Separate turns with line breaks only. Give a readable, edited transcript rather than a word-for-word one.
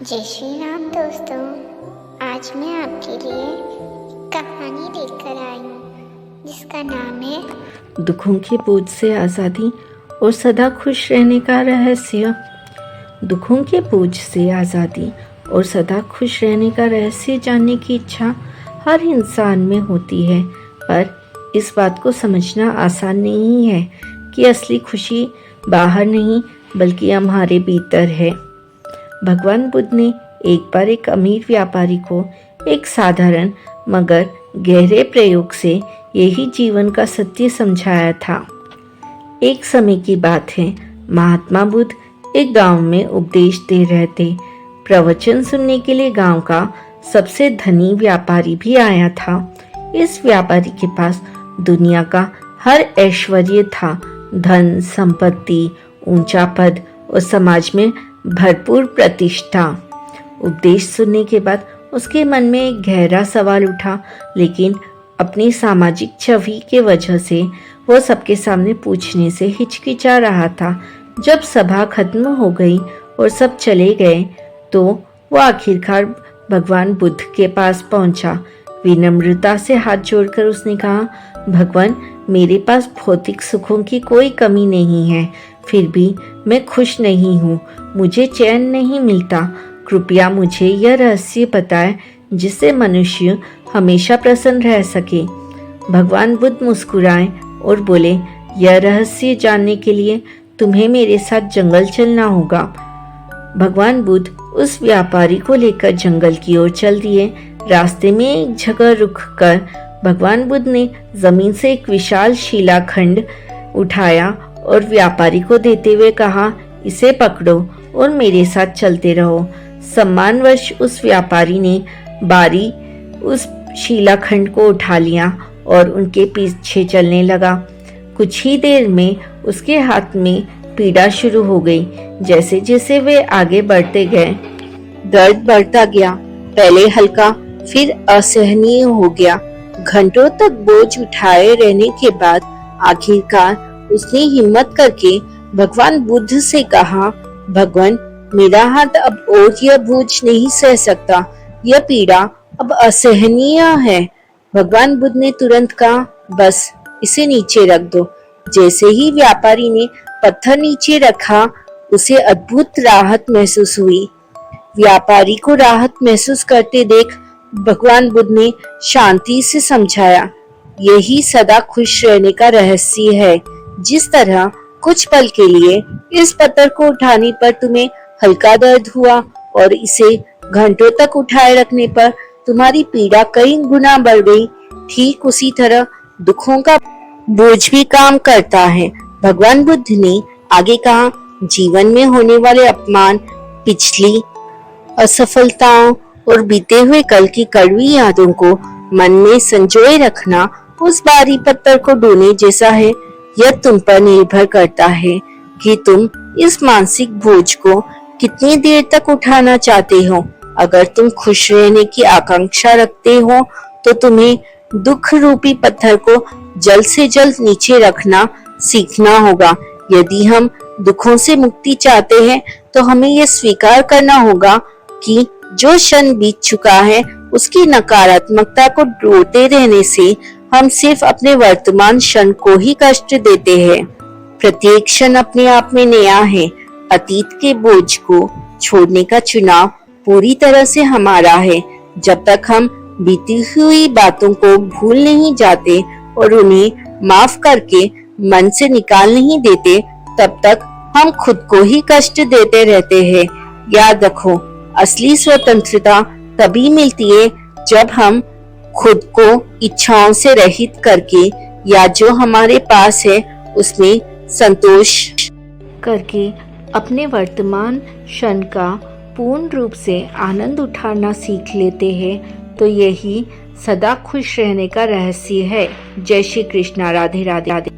जय श्री राम दोस्तों, आज मैं आपके लिए कहानी लेकर आई हूँ जिसका नाम है
दुखों के बोझ से आज़ादी और सदा खुश रहने का रहस्य। दुखों के बोझ से आज़ादी और सदा खुश रहने का रहस्य जानने की इच्छा हर इंसान में होती है, पर इस बात को समझना आसान नहीं है कि असली खुशी बाहर नहीं बल्कि हमारे भीतर है। भगवान बुद्ध ने एक बार एक अमीर व्यापारी को एक साधारण मगर गहरे प्रयोग से यही जीवन का सत्य समझाया था। एक समय की बात है, महात्मा बुद्ध एक गांव में उपदेश दे रहे थे। प्रवचन सुनने के लिए गांव का सबसे धनी व्यापारी भी आया था। इस व्यापारी के पास दुनिया का हर ऐश्वर्य था, धन, संपत्ति, ऊंचा पद और समाज में भरपूर प्रतिष्ठा। उपदेश सुनने के बाद उसके मन में एक गहरा सवाल उठा, लेकिन अपनी सामाजिक छवि के वजह से वो सबके सामने पूछने से हिचकिचा रहा था। जब सभा खत्म हो गई और सब चले गए तो वो आखिरकार भगवान बुद्ध के पास पहुंचा। विनम्रता से हाथ जोड़कर उसने कहा, भगवान, मेरे पास भौतिक सुखों की कोई कमी नहीं है, फिर भी मैं खुश नहीं हूँ, मुझे चैन नहीं मिलता। कृपया मुझे यह रहस्य बताएं जिससे मनुष्य हमेशा प्रसन्न रह सके। भगवान बुद्ध मुस्कुराए और बोले, यह रहस्य जानने के लिए तुम्हें मेरे साथ जंगल चलना होगा। भगवान बुद्ध उस व्यापारी को लेकर जंगल की ओर चल दिए। रास्ते में एक जगह रुक कर भगवान बुद्ध ने जमीन से एक विशाल शिलाखंड उठाया और व्यापारी को देते हुए कहा, इसे पकड़ो और मेरे साथ चलते रहो। सम्मानवश उस व्यापारी ने बारी उस शिलाखंड को उठा लिया और उनके पीछे चलने लगा। कुछ ही देर में उसके हाथ में पीड़ा शुरू हो गई। जैसे जैसे वे आगे बढ़ते गए दर्द बढ़ता गया, पहले हल्का फिर असहनीय हो गया। घंटों तक बोझ उठाए रहने के बाद आखिरकार उसने हिम्मत करके भगवान बुद्ध से कहा, भगवान, मेरा हाथ अब और यह बोझ नहीं सह सकता, यह पीड़ा अब असहनीय है। भगवान बुद्ध ने तुरंत कहा, बस इसे नीचे रख दो। जैसे ही व्यापारी ने पत्थर नीचे रखा, उसे अद्भुत राहत महसूस हुई। व्यापारी को राहत महसूस करते देख भगवान बुद्ध ने शांति से समझाया, यही सदा खुश रहने का रहस्य है। जिस तरह कुछ पल के लिए इस पत्थर को उठाने पर तुम्हें हल्का दर्द हुआ और इसे घंटों तक उठाए रखने पर तुम्हारी पीड़ा कई गुना बढ़ गई, ठीक उसी तरह दुखों का बोझ भी काम करता है। भगवान बुद्ध ने आगे कहा, जीवन में होने वाले अपमान, पिछली असफलताओं और बीते हुए कल की कड़वी यादों को मन में संजोए रखना उस भारी पत्थर को ढोने जैसा है। यह तुम पर निर्भर करता है कि तुम इस मानसिक बोझ को कितनी देर तक उठाना चाहते हो। अगर तुम खुश रहने की आकांक्षा रखते हो तो तुम्हें दुख रूपी पत्थर को जल्द से जल्द नीचे रखना सीखना होगा। यदि हम दुखों से मुक्ति चाहते हैं तो हमें यह स्वीकार करना होगा कि जो क्षण बीत चुका है उसकी नकारात्मकता को ढोते रहने से हम सिर्फ अपने वर्तमान क्षण को ही कष्ट देते हैं। प्रत्येक क्षण अपने आप में नया है। अतीत के बोझ को छोड़ने का चुनाव पूरी तरह से हमारा है। जब तक हम बीती हुई बातों को भूल नहीं जाते और उन्हें माफ करके मन से निकाल नहीं देते, तब तक हम खुद को ही कष्ट देते रहते हैं। याद रखो, असली स्वतंत्रता तभी मिलती है जब हम खुद को इच्छाओं से रहित करके या जो हमारे पास है उसमें संतोष करके अपने वर्तमान क्षण का पूर्ण रूप से आनंद उठाना सीख लेते हैं, तो यही सदा खुश रहने का रहस्य है। जय श्री कृष्णा। राधे राधे।